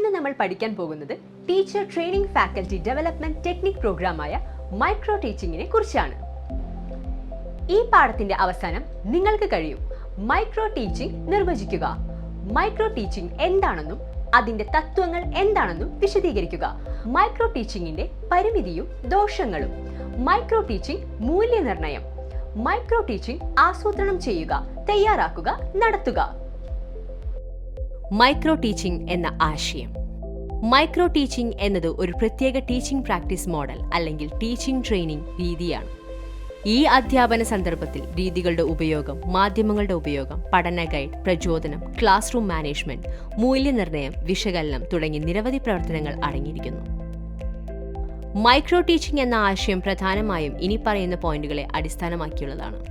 ഇന്ന് നമ്മൾ പഠിക്കാൻ പോകുന്നത് teacher training faculty development technique പ്രോഗ്രാമായ മൈക്രോ ടീച്ചിങ്ങിനെ കുറിച്ചാണ്. ഈ പാഠത്തിന്റെ അവസാനം നിങ്ങൾക്ക് കഴിയും മൈക്രോ ടീച്ചിങ് നിർവചിക്കുക, മൈക്രോ ടീച്ചിങ് എന്താണെന്നും അതിന്റെ തത്വങ്ങൾ എന്താണെന്നും വിശദീകരിക്കുക, മൈക്രോ ടീച്ചിങ്ങിന്റെ പരിമിതിയും ദോഷങ്ങളും, മൈക്രോ ടീച്ചിങ് മൂല്യനിർണ്ണയം, മൈക്രോ ടീച്ചിങ് ആസൂത്രണം ചെയ്യുക, തയ്യാറാക്കുക, നടത്തുക. മൈക്രോ ടീച്ചിങ് എന്ന ആശയം. മൈക്രോ ടീച്ചിങ് എന്നത് ഒരു പ്രത്യേക ടീച്ചിങ് പ്രാക്ടീസ് മോഡൽ അല്ലെങ്കിൽ ടീച്ചിങ് ട്രെയിനിങ് രീതിയാണ്. ഈ അധ്യാപന സന്ദർഭത്തിൽ രീതികളുടെ ഉപയോഗം, മാധ്യമങ്ങളുടെ ഉപയോഗം, പഠന ഗൈഡ്, പ്രചോദനം, ക്ലാസ് റൂം മാനേജ്മെന്റ്, മൂല്യനിർണ്ണയം, വിശകലനം തുടങ്ങി നിരവധി പ്രവർത്തനങ്ങൾ അടങ്ങിയിരിക്കുന്നു. മൈക്രോ ടീച്ചിങ് എന്ന ആശയം പ്രധാനമായും ഇനി പറയുന്ന പോയിന്റുകളെ അടിസ്ഥാനമാക്കിയുള്ളതാണ്.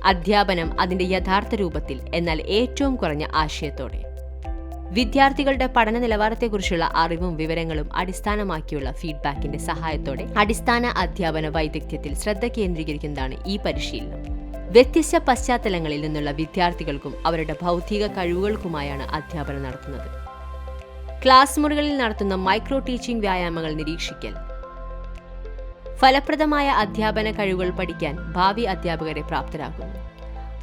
അധ്യാപനം അതിന്റെ യഥാർത്ഥ രൂപത്തിൽ, എന്നാൽ ഏറ്റവും കുറഞ്ഞ ആശയത്തോടെ. വിദ്യാർത്ഥികളുടെ പഠന നിലവാരത്തെക്കുറിച്ചുള്ള അറിവും വിവരങ്ങളും അടിസ്ഥാനമാക്കിയുള്ള ഫീഡ്ബാക്കിന്റെ സഹായത്തോടെ അടിസ്ഥാന അധ്യാപന വൈദഗ്ധ്യത്തിൽ ശ്രദ്ധ കേന്ദ്രീകരിക്കുന്നതാണ് ഈ പരിശീലനം. വ്യത്യസ്ത പശ്ചാത്തലങ്ങളിൽ നിന്നുള്ള വിദ്യാർത്ഥികൾക്കും അവരുടെ ബൗദ്ധിക കഴിവുകൾക്കുമായാണ് അധ്യാപനം നടത്തുന്നത്. ക്ലാസ് മുറികളിൽ നടത്തുന്ന മൈക്രോ ടീച്ചിങ് വ്യായാമങ്ങൾ നിരീക്ഷിക്കൽ. ഫലപ്രദമായ അധ്യാപന കഴിവുകൾ പഠിക്കാൻ ഭാവി അധ്യാപകരെ പ്രാപ്തരാക്കുന്നു.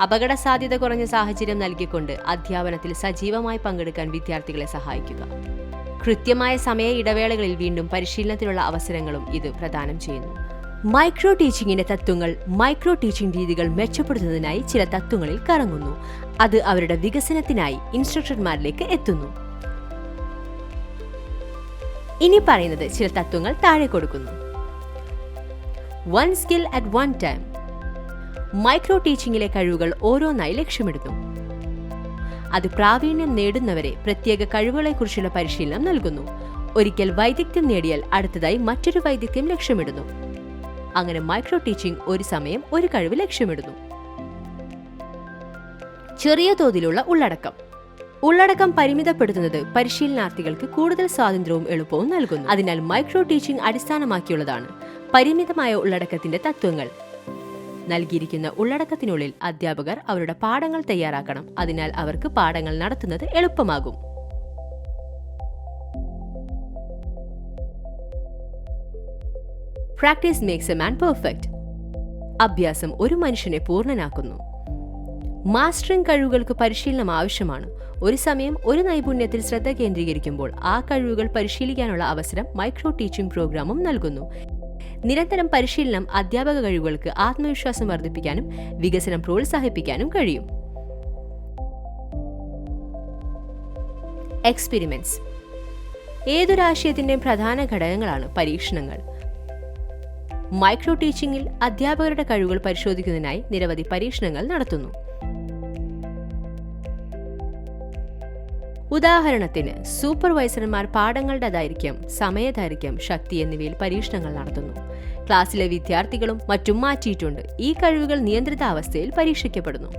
അപകട സാധ്യത കുറഞ്ഞ സാഹചര്യം നൽകിക്കൊണ്ട് അധ്യാപനത്തിൽ സജീവമായി പങ്കെടുക്കാൻ വിദ്യാർത്ഥികളെ സഹായിക്കുക. കൃത്യമായ സമയ ഇടവേളകളിൽ വീണ്ടും പരിശീലനത്തിനുള്ള അവസരങ്ങളും ഇത് പ്രദാനം ചെയ്യുന്നു. മൈക്രോ ടീച്ചിങ്ങിന്റെ തത്വങ്ങൾ. മൈക്രോ ടീച്ചിങ് രീതികൾ മെച്ചപ്പെടുത്തുന്നതിനായി ചില തത്വങ്ങളിൽ കറങ്ങുന്നു. അത് അവരുടെ വികസനത്തിനായി ഇൻസ്ട്രക്ടർമാരിലേക്ക് എത്തുന്നു. ഇനി പറയുന്നത് ചില തത്വങ്ങൾ താഴെ കൊടുക്കുന്നു. One skill at one time. Micro ടീച്ചിങ്ങിലെ കഴിവുകൾ ഓരോന്നായി ലക്ഷ്യമിടുന്നു. അത് പ്രാവീണ്യം നേടുന്നവരെ പ്രത്യേക കഴിവുകളെക്കുറിച്ചുള്ള പരിശീലനം നൽകുന്നു. ഒരിക്കൽ വൈദഗ്ധ്യം നേടിയാൽ അടുത്തതായി മറ്റൊരു വൈദഗ്ധ്യം ലക്ഷ്യമിടുന്നു. അങ്ങനെ മൈക്രോ ടീച്ചിങ് ഒരു സമയം ഒരു കഴിവ് ലക്ഷ്യമിടുന്നു. ചെറിയ തോതിലുള്ള ഉള്ളടക്കം. ഉള്ളടക്കം പരിമിതപ്പെടുത്തുന്നത് പരിശീലനാർത്ഥികൾക്ക് കൂടുതൽ സ്വാതന്ത്ര്യവും എളുപ്പവും നൽകുന്നു. അതിനാൽ മൈക്രോ ടീച്ചിങ് അടിസ്ഥാനമാക്കിയുള്ളതാണ്. പരിമിതമായ ഉള്ളടക്കത്തിന്റെ തത്വങ്ങൾ. നൽകിയിരിക്കുന്ന ഉള്ളടക്കത്തിനുള്ളിൽ അധ്യാപകർ അവരുടെ പാഠങ്ങൾ തയ്യാറാക്കണം. അതിനാൽ അവർക്ക് പാഠങ്ങൾ നടത്തുന്നത് എളുപ്പമാകും. Practice makes a man perfect. അഭ്യാസം ഒരു മനുഷ്യനെ പൂർണ്ണനാക്കുന്നു. മാസ്റ്ററിംഗ് കഴിവുകൾക്ക് പരിശീലനം ആവശ്യമാണ്. ഒരു സമയം ഒരു നൈപുണ്യത്തിൽ ശ്രദ്ധ കേന്ദ്രീകരിക്കുമ്പോൾ ആ കഴിവുകൾ പരിശീലിക്കാനുള്ള അവസരം മൈക്രോ ടീച്ചിംഗ് പ്രോഗ്രാമും നൽകുന്നു. നിരന്തരം പരിശീലനം അധ്യാപക കഴിവുകൾക്ക് ആത്മവിശ്വാസം വർദ്ധിപ്പിക്കാനും വികസനം പ്രോത്സാഹിപ്പിക്കാനും കഴിയും. എക്സ്പെരിമെന്റ്സ്. ഏതൊരാശയത്തിന്റെയും പ്രധാന ഘടകങ്ങളാണ് പരീക്ഷണങ്ങൾ. മൈക്രോ ടീച്ചിങ്ങിൽ അധ്യാപകരുടെ കഴിവുകൾ പരിശോധിക്കുന്നതിനായി നിരവധി പരീക്ഷണങ്ങൾ നടത്തുന്നു. ഉദാഹരണത്തിന്, സൂപ്പർവൈസർമാർ പാഠങ്ങളുടെ ദൈർഘ്യം, സമയദൈർഘ്യം, ശക്തി എന്നിവയിൽ പരീക്ഷണങ്ങൾ നടത്തുന്നു. ക്ലാസ്സിലെ വിദ്യാർത്ഥികളും മറ്റും മാറ്റിയിട്ടുണ്ട്. ഈ കഴിവുകൾ നിയന്ത്രിത അവസ്ഥയിൽ പരീക്ഷിക്കപ്പെടുന്നു.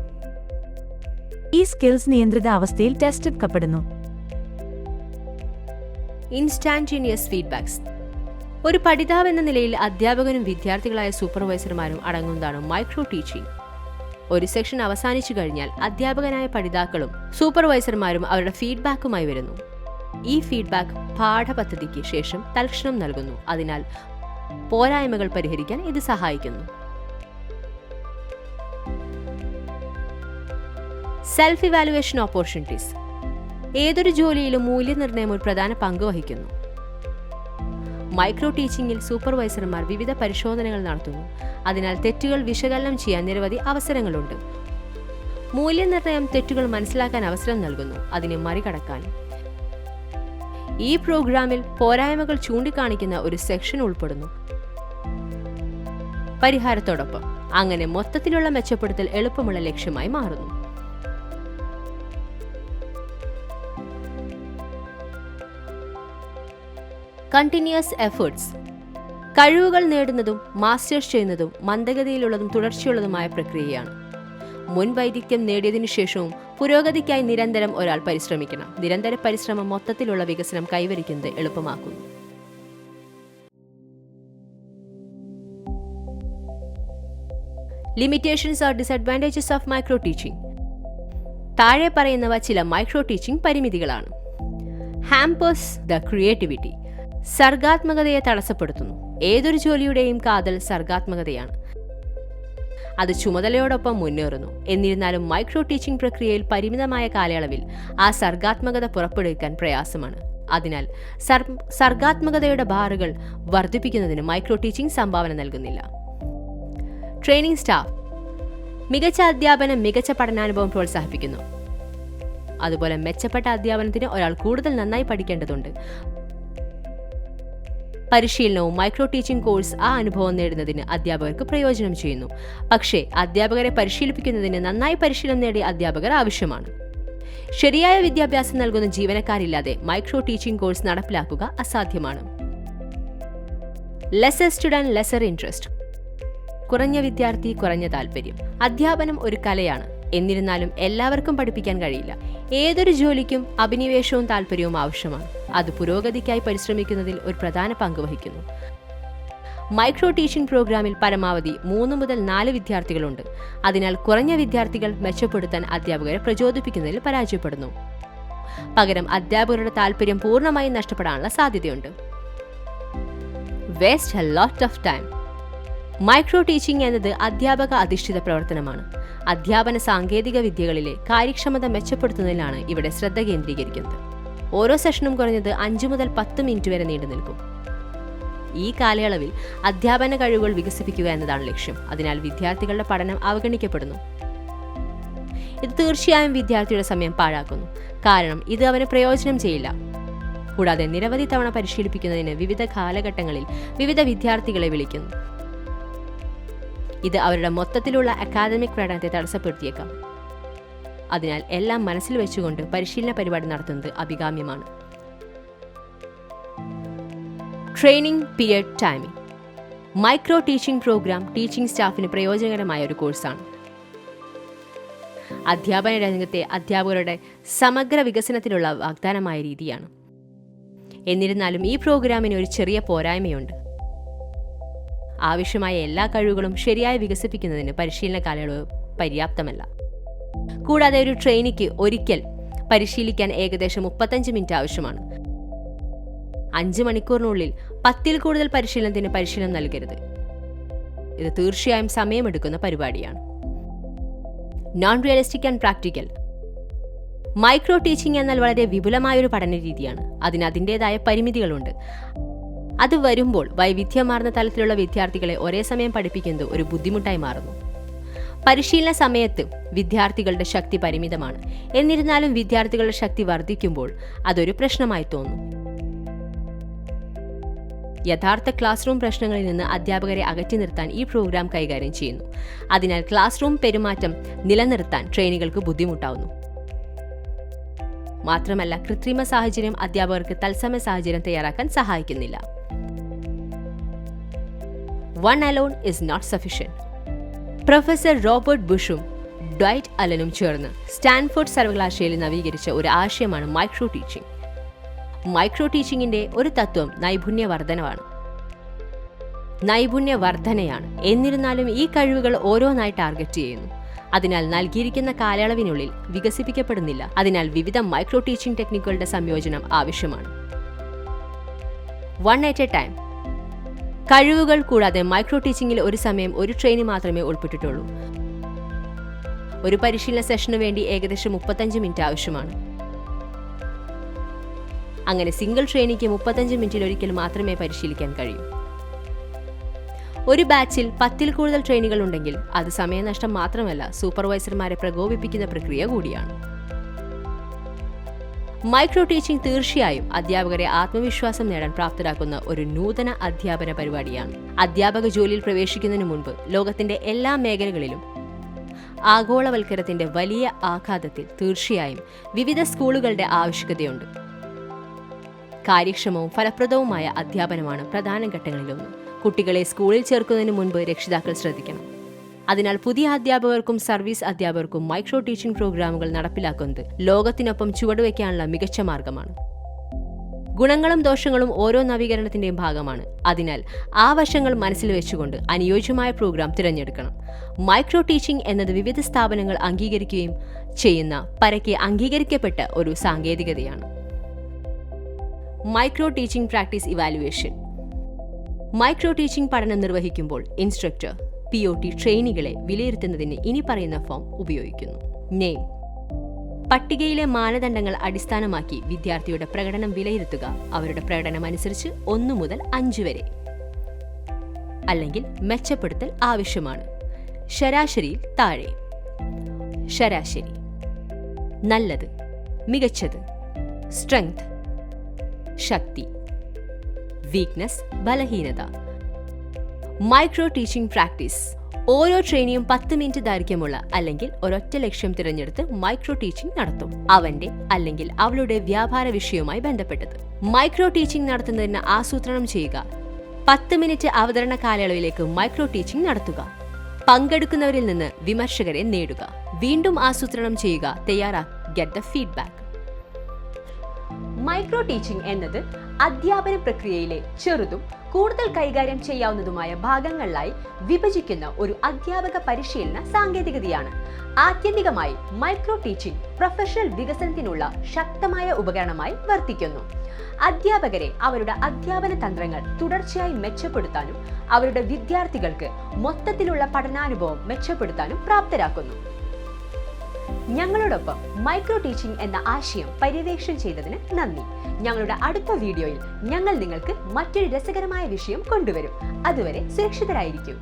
ഈ സ്കിൽസ് നിയന്ത്രിത അവസ്ഥയിൽ ടെസ്റ്റ് എടുക്കപ്പെടുന്നു. ഇൻസ്റ്റാന്റേനിയസ് ഫീഡ്ബാക്സ്. ഒരു പഠിതാവ് എന്ന നിലയിൽ അധ്യാപകനും വിദ്യാർത്ഥികളായ സൂപ്പർവൈസർമാരും അടങ്ങുന്നതാണ് മൈക്രോ ടീച്ചിങ്. ഒരു സെക്ഷൻ അവസാനിച്ചു കഴിഞ്ഞാൽ അധ്യാപകനായ പഠിതാക്കളും സൂപ്പർവൈസർമാരും അവരുടെ ഫീഡ്ബാക്കുമായി വരുന്നു. ഈ ഫീഡ്ബാക്ക് പാഠപദ്ധതിക്ക് ശേഷം തൽക്ഷണം നൽകുന്നു. അതിനാൽ പോരായ്മകൾ പരിഹരിക്കാൻ ഇത് സഹായിക്കുന്നു. Self evaluation opportunities. ഏതൊരു ജോലിയിലും മൂല്യനിർണ്ണയം ഒരു പ്രധാന പങ്ക് വഹിക്കുന്നു. മൈക്രോ ടീച്ചിങ്ങിൽ സൂപ്പർവൈസർമാർ വിവിധ പരിശോധനകൾ നടത്തുന്നു. അതിനാൽ തെറ്റുകൾ വിശകലനം ചെയ്യാൻ നിരവധി അവസരങ്ങളുണ്ട്. മൂല്യനിർണ്ണയം തെറ്റുകൾ മനസ്സിലാക്കാൻ അവസരം നൽകുന്നു, അതിനെ മറികടക്കാൻ. ഈ പ്രോഗ്രാമിൽ പോരായ്മകൾ ചൂണ്ടിക്കാണിക്കുന്ന ഒരു സെക്ഷൻ ഉൾപ്പെടുന്നു. പരിഹാരത്തോടൊപ്പം അങ്ങനെ മൊത്തത്തിലുള്ള മെച്ചപ്പെടുത്തൽ എളുപ്പമുള്ള ലക്ഷ്യമായി മാറുന്നു. Continuous efforts. കഴിവുകൾ നേടുന്നതും മാസ്റ്റേഴ്സ് ചെയ്യുന്നതും മന്ദഗതിയിലുള്ളതും തുടർച്ചയുള്ളതുമായ പ്രക്രിയയാണ്. മുൻ വൈദഗ്ധ്യം നേടിയതിനു ശേഷവും പുരോഗതിക്കായി നിരന്തരം ഒരാൾ പരിശ്രമിക്കണം. നിരന്തര പരിശ്രമം മൊത്തത്തിലുള്ള വികസനം കൈവരിക്കുന്നത് എളുപ്പമാക്കുന്നു. Limitations or disadvantages of micro teaching. താഴെ പറയുന്നവ ചില മൈക്രോ ടീച്ചിങ് പരിമിതികളാണ്. Hampers the creativity. സർഗാത്മകതയെ തടസ്സപ്പെടുത്തുന്നു. ഏതൊരു ജോലിയുടെയും കാതൽ സർഗാത്മകതയാണ്. അത് ചുമതലയോടൊപ്പം മുന്നേറുന്നു. എന്നിരുന്നാലും മൈക്രോ ടീച്ചിംഗ് പ്രക്രിയയിൽ പരിമിതമായ കാലയളവിൽ ആ സർഗാത്മകത പുറപ്പെടുവിക്കാൻ പ്രയാസമാണ്. അതിനാൽ സർഗാത്മകതയുടെ ബാറുകൾ വർദ്ധിപ്പിക്കുന്നതിന് മൈക്രോ ടീച്ചിംഗ് സംഭാവന നൽകുന്നില്ല. Training staff. മികച്ച അധ്യാപനം മികച്ച പഠനാനുഭവം പ്രോത്സാഹിപ്പിക്കുന്നു. അതുപോലെ മെച്ചപ്പെട്ട അധ്യാപനത്തിന് ഒരാൾ കൂടുതൽ നന്നായി പഠിക്കേണ്ടതുണ്ട്. പരിശീലനവും മൈക്രോ ടീച്ചിംഗ് കോഴ്സ് ആ അനുഭവം നേടുന്നതിന് അധ്യാപകർക്ക് പ്രയോജനം ചെയ്യുന്നു. പക്ഷേ അധ്യാപകരെ പരിശീലിപ്പിക്കുന്നതിന് നന്നായി പരിശീലനം നേടിയ അധ്യാപകർ ആവശ്യമാണ്. ശരിയായ വിദ്യാഭ്യാസം നൽകുന്ന ജീവനക്കാരില്ലാതെ മൈക്രോ ടീച്ചിംഗ് കോഴ്സ് നടപ്പിലാക്കുക അസാധ്യമാണ്. Lesser student lesser interest. കുറഞ്ഞ വിദ്യാർത്ഥി കുറഞ്ഞ താല്പര്യം. അധ്യാപനം ഒരു കലയാണ്. എന്നിരുന്നാലും എല്ലാവർക്കും പഠിപ്പിക്കാൻ കഴിയില്ല. ഏതൊരു ജോലിക്കും അഭിനിവേശവും താല്പര്യവും ആവശ്യമാണ്. അത് പുരോഗതിക്കായി പരിശ്രമിക്കുന്നതിൽ ഒരു പ്രധാന പങ്ക് വഹിക്കുന്നു. മൈക്രോ ടീച്ചിംഗ് പ്രോഗ്രാമിൽ പരമാവധി 3 മുതൽ 4 വിദ്യാർത്ഥികളുണ്ട്. അതിനാൽ കുറഞ്ഞ വിദ്യാർത്ഥികൾ മെച്ചപ്പെടുത്താൻ അധ്യാപകരെ പ്രചോദിപ്പിക്കുന്നതിൽ പരാജയപ്പെടുന്നു. പകരം അധ്യാപകരുടെ താല്പര്യം പൂർണ്ണമായും നഷ്ടപ്പെടാനുള്ള സാധ്യതയുണ്ട്. Waste a lot of time. Micro teaching എന്നത് അധ്യാപക അധിഷ്ഠിത പ്രവർത്തനമാണ്. അധ്യാപന സാങ്കേതിക വിദ്യകളിലെ കാര്യക്ഷമത മെച്ചപ്പെടുത്തുന്നതിലാണ് ഇവിടെ ശ്രദ്ധ കേന്ദ്രീകരിക്കുന്നത്. ഓരോ സെഷനും കുറഞ്ഞത് 5 മുതൽ 10 മിനിറ്റ് വരെ നീണ്ടു നിൽക്കും. ഈ കാലയളവിൽ അധ്യാപന കഴിവുകൾ വികസിപ്പിക്കുക എന്നതാണ് ലക്ഷ്യം. അതിനാൽ വിദ്യാർത്ഥികളുടെ പഠനം അവഗണിക്കപ്പെടുന്നു. ഇത് തീർച്ചയായും വിദ്യാർത്ഥിയുടെ സമയം പാഴാക്കുന്നു. കാരണം ഇത് അവന് പ്രയോജനം ചെയ്യില്ല. കൂടാതെ നിരവധി തവണ പരിശീലിപ്പിക്കുന്നതിന് വിവിധ കാലഘട്ടങ്ങളിൽ വിവിധ വിദ്യാർത്ഥികളെ വിളിക്കുന്നു. ഇത് അവരുടെ മൊത്തത്തിലുള്ള അക്കാദമിക് പഠനത്തെ തടസ്സപ്പെടുത്തിയേക്കാം. അതിനാൽ എല്ലാം മനസ്സിൽ വെച്ചുകൊണ്ട് പരിശീലന പരിപാടി നടത്തുന്നത് അഭികാമ്യമാണ്. Training period timing. Micro teaching program teaching സ്റ്റാഫിന് പ്രയോജനകരമായ ഒരു കോഴ്സാണ്. അധ്യാപന രംഗത്തെ അധ്യാപകരുടെ സമഗ്ര വികസനത്തിലുള്ള വാഗ്ദാനമായ രീതിയാണ്. എന്നിരുന്നാലും ഈ പ്രോഗ്രാമിന് ഒരു ചെറിയ പോരായ്മയുണ്ട്. ആവശ്യമായ എല്ലാ കഴിവുകളും ശരിയായി വികസിപ്പിക്കുന്നതിന് പരിശീലന കാലയളവ് പര്യാപ്തമല്ല. കൂടാതെ ഒരു ട്രെയിനിക്ക് ഒരിക്കൽ പരിശീലിക്കാൻ ഏകദേശം 35 മിനിറ്റ് ആവശ്യമാണ്. 5 മണിക്കൂറിനുള്ളിൽ 10-ൽ കൂടുതൽ പരിശീലനത്തിന് പരിശീലനം നൽകരുത്. ഇത് തീർച്ചയായും സമയമെടുക്കുന്ന പരിപാടിയാണ്. Non realistic and practical. Micro teaching എന്നാൽ വളരെ വിപുലമായൊരു പഠന രീതിയാണ്. അതിന് അതിൻ്റെതായ പരിമിതികളുണ്ട്. അത് വരുമ്പോൾ വൈവിധ്യമാർന്ന തലത്തിലുള്ള വിദ്യാർത്ഥികളെ ഒരേ സമയം പഠിപ്പിക്കുന്നത് ഒരു ബുദ്ധിമുട്ടായി മാറുന്നു. പരിശീലന സമയത്ത് വിദ്യാർത്ഥികളുടെ ശക്തി പരിമിതമാണ്. എന്നിരുന്നാലും വിദ്യാർത്ഥികളുടെ ശക്തി വർദ്ധിക്കുമ്പോൾ അതൊരു പ്രശ്നമായി തോന്നുന്നു. യഥാർത്ഥ ക്ലാസ് റൂം പ്രശ്നങ്ങളിൽ നിന്ന് അധ്യാപകരെ അകറ്റി നിർത്താൻ ഈ പ്രോഗ്രാം കൈകാര്യം ചെയ്യുന്നു. അതിനാൽ ക്ലാസ് റൂം പെരുമാറ്റം നിലനിർത്താൻ ട്രെയിനികൾക്ക് ബുദ്ധിമുട്ടാവുന്നു. മാത്രമല്ല കൃത്രിമ സാഹചര്യം അധ്യാപകർക്ക് തത്സമയ സാഹചര്യം തയ്യാറാക്കാൻ സഹായിക്കുന്നില്ല. One alone is not sufficient. Professor Robert ബുഷും ഡ്വൈറ്റ് അലനും ചേർന്ന് സ്റ്റാൻഫോർഡ് സർവകലാശാലയിൽ നവീകരിച്ച ഒരു ആശയമാണ് മൈക്രോ ടീച്ചിംഗ്. മൈക്രോ ടീച്ചിങ്ങിന്റെ ഒരു തത്വം നൈപുണ്യവർദ്ധനയാണ്. എന്നിരുന്നാലും ഈ കഴിവുകൾ ഓരോന്നായി ടാർഗറ്റ് ചെയ്യുന്നു. അതിനാൽ നൽകിയിരിക്കുന്ന കാലയളവിനുള്ളിൽ വികസിപ്പിക്കപ്പെടുന്നില്ല. അതിനാൽ വിവിധ മൈക്രോ ടീച്ചിംഗ് ടെക്നിക്കുകളുടെ സംയോജനം ആവശ്യമാണ്. 1 at a time. കഴിവുകൾ കൂടാതെ മൈക്രോ ടീച്ചിങ്ങിൽ ഒരു സമയം ഒരു ട്രെയിനി മാത്രമേ ഉൾപ്പെട്ടിട്ടുള്ളൂ. ഒരു പരിശീലന സെഷനു വേണ്ടി ഏകദേശം 35 മിനിറ്റ് ആവശ്യമാണ്. അങ്ങനെ സിംഗിൾ ട്രെയിനിക്ക് 35 മിനിറ്റിൽ ഒരിക്കൽ മാത്രമേ പരിശീലിക്കാൻ കഴിയൂ. ഒരു ബാച്ചിൽ 10-ൽ കൂടുതൽ ട്രെയിനികൾ ഉണ്ടെങ്കിൽ അത് സമയനഷ്ടം മാത്രമല്ല, സൂപ്പർവൈസർമാരെ പ്രകോപിപ്പിക്കുന്ന പ്രക്രിയ കൂടിയാണ്. മൈക്രോ ടീച്ചിംഗ് തീർച്ചയായും അധ്യാപകരെ ആത്മവിശ്വാസം നേടാൻ പ്രാപ്തരാക്കുന്ന ഒരു നൂതന അധ്യാപന പരിപാടിയാണ്. അധ്യാപക ജോലിയിൽ പ്രവേശിക്കുന്നതിന് മുൻപ് ലോകത്തിന്റെ എല്ലാ മേഖലകളിലും ആഗോളവൽക്കരണത്തിന്റെ വലിയ ആഘാതത്തിൽ തീർച്ചയായും വിവിധ സ്കൂളുകളുടെ ആവശ്യകതയുണ്ട്. കാര്യക്ഷമവും ഫലപ്രദവുമായ അധ്യാപനമാണ് പ്രധാന ഘട്ടങ്ങളിലൊന്ന്. കുട്ടികളെ സ്കൂളിൽ ചേർക്കുന്നതിന് മുൻപ് രക്ഷിതാക്കൾ ശ്രദ്ധിക്കണം. അതിനാൽ പുതിയ അധ്യാപകർക്കും സർവീസ് അധ്യാപകർക്കും മൈക്രോ ടീച്ചിംഗ് പ്രോഗ്രാമുകൾ നടപ്പിലാക്കുന്നത് ലോകത്തിനൊപ്പം ചുവടുവയ്ക്കാനുള്ള മികച്ച മാർഗമാണ്. ഗുണങ്ങളും ദോഷങ്ങളും ഓരോ നവീകരണത്തിന്റെയും ഭാഗമാണ്. അതിനാൽ ആ വശങ്ങൾ മനസ്സിൽ വെച്ചുകൊണ്ട് അനുയോജ്യമായ പ്രോഗ്രാം തിരഞ്ഞെടുക്കണം. മൈക്രോ ടീച്ചിംഗ് എന്നത് വിവിധ സ്ഥാപനങ്ങൾ അംഗീകരിക്കുകയും ചെയ്യുന്ന പരക്കെ അംഗീകരിക്കപ്പെട്ട ഒരു സാങ്കേതികതയാണ്. Micro teaching practice evaluation. Micro teaching പഠനം നിർവഹിക്കുമ്പോൾ ഇൻസ്ട്രക്ടർ POT ട്രെയിനികളെ വിലയിരുത്തുന്നതിന് ഇനി പറയുന്ന ഫോം ഉപയോഗിക്കുന്നു. നെയിം. പട്ടികയിലെ മാനദണ്ഡങ്ങൾ അടിസ്ഥാനമാക്കി വിദ്യാർത്ഥിയുടെ പ്രകടനം വിലയിരുത്തുക. അവരുടെ പ്രകടനം അനുസരിച്ച് 1 മുതൽ 5 വരെ. അല്ലെങ്കിൽ മെച്ചപ്പെടുത്തൽ ആവശ്യമാണ്. ശരാശരിയിൽ താഴെ. ശരാശരി. നല്ലത്, മികച്ചത്. സ്ട്രെങ്ത്, ശക്തി. വീക്ക്നെസ്, ബലഹീനത. Micro teaching practice. ഓരോ ട്രെയിനിയും 10 മിനിറ്റ് ദൈർഘ്യമുള്ള അല്ലെങ്കിൽ ഒരൊറ്റ ലക്ഷ്യം തിരഞ്ഞെടുത്ത് മൈക്രോ ടീച്ചിംഗ് നടത്തും. അവന്റെ അല്ലെങ്കിൽ അവളുടെ വ്യാപാര വിഷയവുമായി ബന്ധപ്പെട്ടത്. മൈക്രോ ടീച്ചിംഗ് നടത്തുന്നതിന് ആസൂത്രണം ചെയ്യുക. 10 മിനിറ്റ് അവതരണ കാലയളവിലേക്ക് മൈക്രോ ടീച്ചിംഗ് നടത്തുക. പങ്കെടുക്കുന്നവരിൽ നിന്ന് വിമർശകരെ നേടുക. വീണ്ടും ആസൂത്രണം ചെയ്യുക. Get the feedback. Micro teaching എന്നത് അധ്യാപന പ്രക്രിയയിലെ ചെറുതും കൂടുതൽ കൈകാര്യം ചെയ്യാവുന്നതുമായ ഭാഗങ്ങളിലായി വിഭജിക്കുന്ന ഒരു അധ്യാപക പരിശീലന സാങ്കേതികതയാണ്. ആത്യന്തികമായി മൈക്രോ ടീച്ചിംഗ് പ്രൊഫഷണൽ വികസനത്തിനുള്ള ശക്തമായ ഉപകരണമായി വർത്തിക്കുന്നു. അധ്യാപകരെ അവരുടെ അധ്യാപന തന്ത്രങ്ങൾ തുടർച്ചയായി മെച്ചപ്പെടുത്താനും അവരുടെ വിദ്യാർത്ഥികൾക്ക് മൊത്തത്തിലുള്ള പഠനാനുഭവം മെച്ചപ്പെടുത്താനും പ്രാപ്തരാക്കുന്നു. ഞങ്ങളോടൊപ്പം മൈക്രോ ടീച്ചിംഗ് എന്ന ആശയം പര്യവേക്ഷണം ചെയ്തതിന് നന്ദി. ഞങ്ങളുടെ അടുത്ത വീഡിയോയിൽ ഞങ്ങൾ നിങ്ങൾക്ക് മറ്റൊരു രസകരമായ വിഷയം കൊണ്ടുവരും. അതുവരെ സുരക്ഷിതരായിരിക്കും.